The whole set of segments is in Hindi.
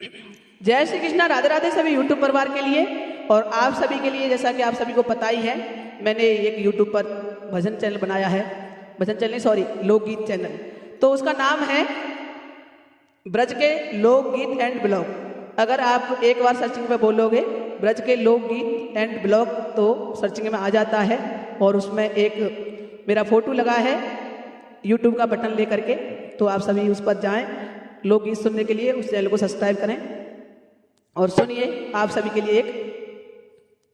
जय श्री कृष्णा, राधे राधे सभी यूट्यूब परिवार के लिए और आप सभी के लिए। जैसा कि आप सभी को पता ही है, मैंने एक यूट्यूब पर भजन चैनल बनाया है, भजन चैनल नहीं सॉरी लोकगीत चैनल। तो उसका नाम है ब्रज के लोकगीत एंड ब्लॉग। अगर आप एक बार सर्चिंग पे बोलोगे ब्रज के लोकगीत एंड ब्लॉग तो सर्चिंग में आ जाता है और उसमें एक मेरा फोटो लगा है यूट्यूब का बटन लेकर के। तो आप सभी उस पर जाएं लोकगीत सुनने के लिए, उस चैनल को सब्सक्राइब करें और सुनिए आप सभी के लिए एक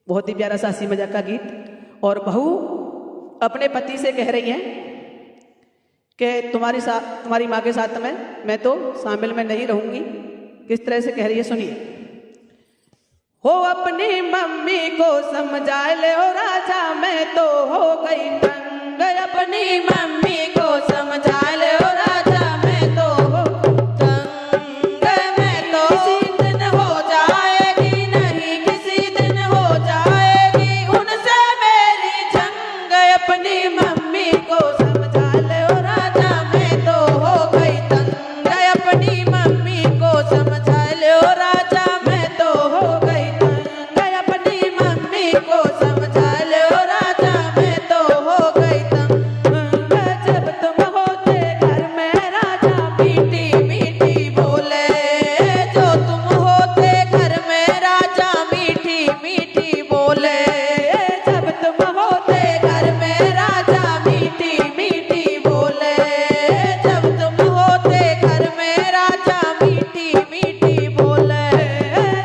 बहुत ही प्यारा सा हंसी मजाक का गीत। और बहू अपने पति से कह रही है कि तुम्हारी माँ के साथ में मैं तो शामिल में नहीं रहूंगी। किस तरह से कह रही है सुनिए। हो अपनी मम्मी को समझा ले ओ राजा, मैं तो हो गई तंग। अपनी मम्मी को समझा ले ओ राजा, मैं तो हो तंग। मैं तो किसी दिन हो जाएगी, नहीं किसी दिन हो जाएगी उनसे मेरी जंग। अपनी मम्मी को समझा ले ओ राजा, मैं तो हो गई तंग। अपनी मम्मी को समझा ले ओ राजा, मैं तो हो गई तंग। अपनी मम्मी को समझा ले ओ राजा, मैं तो हो गई तंग। जब तुम होते घर में राजा मीठी मीठी बोले, जो तुम होते घर में राजा मीठी मीठी बोले। जब तुम होते घर में राजा मीठी मीठी बोले। जब तुम होते घर में राजा मीठी मीठी बोले।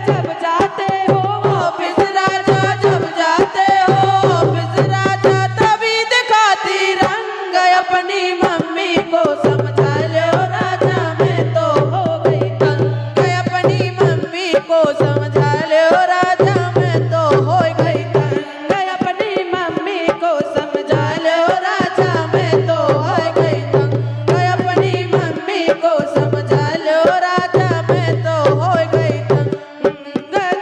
जब जाते हो ऑफिस राजा, जब जाते हो ऑफिस राजा तभी दिखाती रंग। अपनी मम्मी को समझा लो राजा, मैं तो हो गई तंग। अपनी मम्मी को समझा लो राजा, मैं तो हो गई तंग। अपनी मम्मी को समझा लो राजा, मैं तो हो गई तंग। अपनी मम्मी को समझा लो राजा, मैं तो हो गई तंग।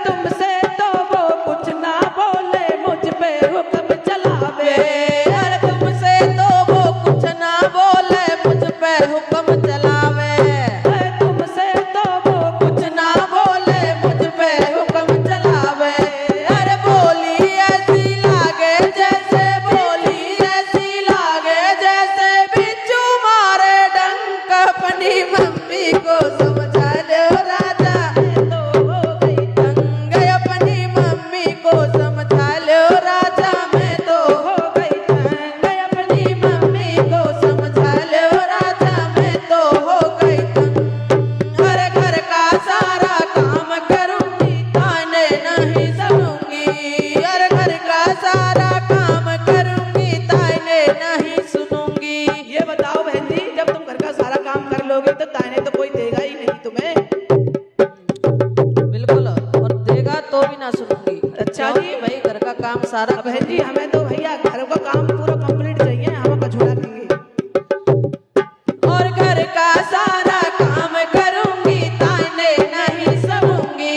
तुमसे तो वो कुछ ना बोले, मुझ पे हुक्म चलावे। अरे तुमसे तो वो कुछ ना बोले, मुझ पे हुक्म चलावे। तुमसे तो वो कुछ ना बोले, मुझ पे हुक्म चलावे। अरे बोली ऐसी लागे जैसे, बोली ऐसी लागे जैसे बिच्छू मारे डंक। अपनी मम्मी को समझा लो राजा, मैं तो हो गई तंग। अपनी मम्मी को समझा लो राजा, मैं तो हो गई तंग। अपनी मम्मी को समझा लो राजा, मैं तो हो गई तंग। हर घर का सारा काम करूंगी, ताने नहीं सुनूंगी। हर घर का सारा काम करूंगी, ताने नहीं सुनूंगी। ये बताओ बहन जी, जब तुम घर का सारा काम कर लोगे तो ताने तो कोई देगा ही नहीं तुम्हें। बिल्कुल, और देगा तो भी ना सुनूंगी। अच्छा जी भाई घर का काम सारा बहन जी, हमें तो भैया घर का काम पूरा कंप्लीट चाहिए, हम कछुड़ा देंगे। और घर का सारा काम करूंगी, ताने नहीं सुनूंगी।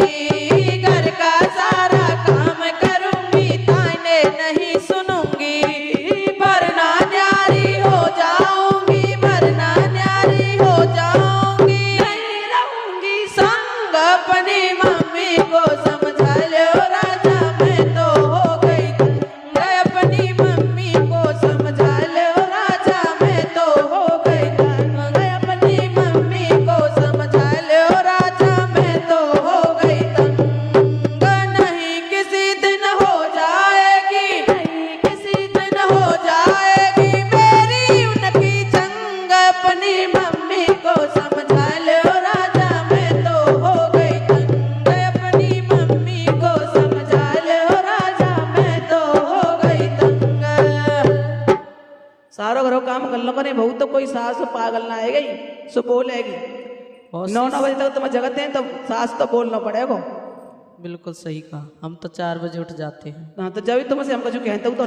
घर का सारा काम करूंगी, ताने नहीं सुनूंगी। वरना न्यारी हो जाऊंगी, वरना न्यारी हो जाऊंगी। नहीं रहूंगी संग। अपनी मम्मी को समझा लो राजा, मैं तो हो गई तंग। अपनी मम्मी को समझा लो राजा, मैं तो हो गई तंग। अपनी मम्मी को समझा लो राजा, मैं तो हो गई तंग। नहीं किसी दिन हो जाएगी, नहीं किसी दिन हो जाएगी मेरी उनकी जंग। अपनी मम्मी को समझा लो राजा, मैं तो हो गई तंग। अपनी मम्मी को समझा लो राजा, मैं तो हो गई तंग। सारो घरों काम कर लो करे बहु, तो कोई सास पागल ना आएगी सो बोलेगी। 9 बजे तक तुम्हें जगत है तो सास तो बोलना पड़ेगा। बिल्कुल सही कहा, हम तो 4 बजे उठ जाते हैं। हाँ तो जब तुमसे हम कुछ कहते हो तो